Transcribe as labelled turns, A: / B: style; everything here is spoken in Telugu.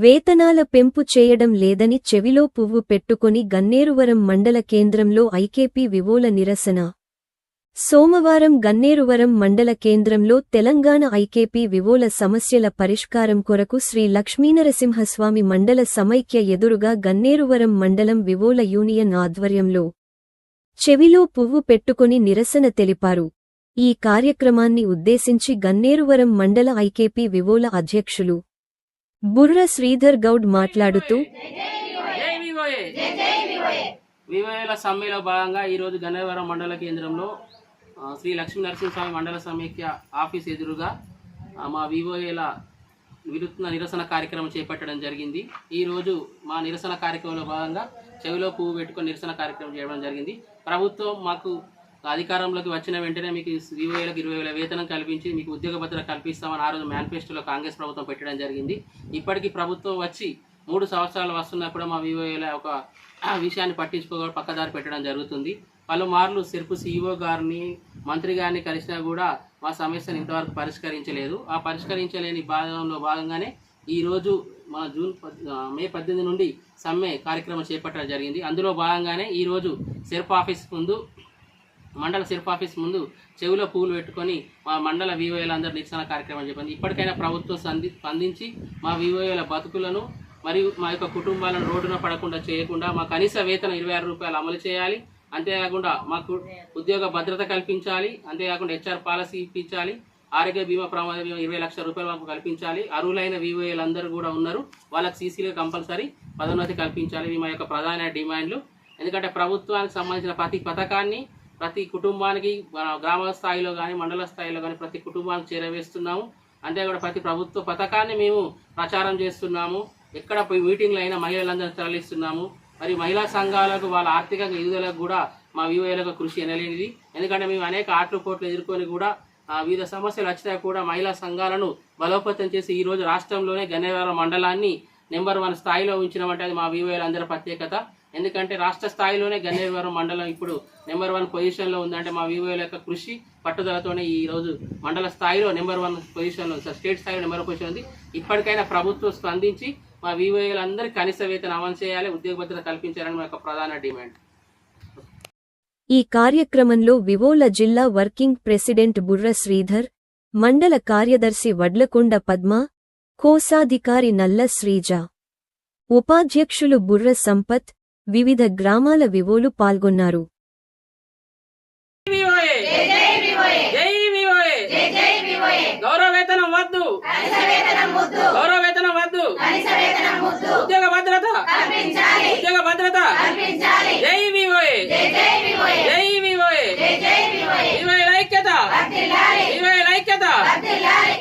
A: వేతనాల పెంపు చేయడం లేదని చెవిలో పువ్వు పెట్టుకొని గన్నేరువరం మండల కేంద్రంలో ఐకేపీ వివోల నిరసన. సోమవారం గన్నేరువరం మండల కేంద్రంలో తెలంగాణ ఐకేపీ వివోల సమస్యల పరిష్కారం కొరకు శ్రీ లక్ష్మీనరసింహస్వామి మండల సమైక్య ఎదురుగా గన్నేరువరం మండలం వివోల యూనియన్ ఆధ్వర్యంలో చెవిలో పువ్వు పెట్టుకొని నిరసన తెలిపారు. ఈ కార్యక్రమాన్ని ఉద్దేశించి గన్నేరువరం మండల ఐకేపీ వివోల అధ్యక్షులు బుర్ర శ్రీధర్ గౌడ్ మాట్లాడుతూ,
B: వివోల సమ్మెలో భాగంగా ఈరోజు గన్నేరువరం మండల కేంద్రంలో శ్రీ లక్ష్మీనరసింహస్వామి మండల సమైక్య ఆఫీస్ ఎదురుగా మా వివోల వినూత్న నిరసన కార్యక్రమం చేపట్టడం జరిగింది. ఈరోజు మా నిరసన కార్యక్రమంలో భాగంగా చెవిలో పువ్వు పెట్టుకొని నిరసన కార్యక్రమం చేయడం జరిగింది. ప్రభుత్వం మాకు అధికారంలోకి వచ్చిన వెంటనే మీకు వివోలకు 20,000 వేతనం కల్పించి మీకు ఉద్యోగ భద్రత కల్పిస్తామని ఆ రోజు మేనిఫెస్టోలో కాంగ్రెస్ ప్రభుత్వం పెట్టడం జరిగింది. ఇప్పటికీ ప్రభుత్వం వచ్చి 3 సంవత్సరాలు వస్తున్నప్పుడు మా వివోల ఒక విషయాన్ని పట్టించుకోగా పక్కదారి పెట్టడం జరుగుతుంది. పలుమార్లు సిర్పు సీఈఓ గారిని మంత్రి గారిని కలిసినా కూడా మా సమస్యను ఇంతవరకు పరిష్కరించలేదు. ఆ పరిష్కరించలేని భాగంగానే ఈరోజు మన మే 18 నుండి సమ్మె కార్యక్రమం చేపట్టడం జరిగింది. అందులో భాగంగానే ఈరోజు సిర్ప్ ఆఫీస్ ముందు మండల సిర్ప్ ఆఫీస్ ముందు చెవిలో పువ్వులు పెట్టుకొని మా మండల వివోలందరూ నిరసన కార్యక్రమం చెప్పింది. ఇప్పటికైనా ప్రభుత్వం స్పందించి మా వివోల బతుకులను మరియు మా యొక్క కుటుంబాలను రోడ్డున పడకుండా చేయకుండా మా కనీస వేతనం 26 రూపాయలు అమలు చేయాలి. అంతేకాకుండా మాకు ఉద్యోగ భద్రత కల్పించాలి. అంతేకాకుండా హెచ్ఆర్ పాలసీ ఇప్పించాలి. ఆరోగ్య బీమా ప్రమాద బీమా 20 లక్షల రూపాయలు మాకు కల్పించాలి. అర్హులైన వివోలందరూ కూడా ఉన్నారు, వాళ్ళకి సీసీలో కంపల్సరీ పదోన్నతి కల్పించాలి. ఇవి మా యొక్క ప్రధాన డిమాండ్లు. ఎందుకంటే ప్రభుత్వానికి సంబంధించిన ప్రతి పథకాన్ని ప్రతి కుటుంబానికి గ్రామ స్థాయిలో కానీ మండల స్థాయిలో కానీ ప్రతి కుటుంబానికి చేరవేస్తున్నాము. అంతేకాకుండా ప్రతి ప్రభుత్వ పథకాన్ని మేము ప్రచారం చేస్తున్నాము. ఎక్కడ మీటింగ్లు అయినా మహిళలందరూ తరలిస్తున్నాము. మరి మహిళా సంఘాలకు వాళ్ళ ఆర్థిక ఎదుగుదలకు కూడా మా వివోలకు కృషి ఎనలేనిది. ఎందుకంటే మేము అనేక ఆటపోట్లు ఎదుర్కొని కూడా వివిధ సమస్యలు వచ్చినా కూడా మహిళా సంఘాలను బలోపేతం చేసి ఈరోజు రాష్ట్రంలోనే గన్నేరువరం మండలాన్ని నెంబర్ 1 స్థాయిలో ఉంచినామంటే అది మా వివోలందరి ప్రత్యేకత. ఎందుకంటే రాష్ట్ర స్థాయిలోనే గన్నేరువరం మండలం ఇప్పుడు నెంబర్ 1 పొజిషన్లో ఉందంటే మా వివోల యొక్క కృషి పట్టుదలతోనే ఈరోజు మండల స్థాయిలో నెంబర్ 1 పొజిషన్లో, స్టేట్ స్థాయిలో నెంబర్ 1 పొజిషన్ ఉంది. ఇప్పటికైనా ప్రభుత్వం స్పందించి మా వివోలందరికీ కనీస వేతనం అమలు చేయాలి, ఉద్యోగ భద్రత కల్పించాలని మా యొక్క ప్రధాన డిమాండ్.
A: ఈ కార్యక్రమంలో వివోల జిల్లా వర్కింగ్ ప్రెసిడెంట్ బుర్ర శ్రీధర్, మండల కార్యదర్శి వడ్లకొండ పద్మ, కోశాధికారి నల్ల శ్రీజ, ఉపాధ్యక్షులు బుర్ర సంపత్, వివిధ గ్రామాల వివోలు పాల్గొన్నారు.
B: గౌరవ వేతనం వద్దు, గౌరవ వేతనం వద్దు.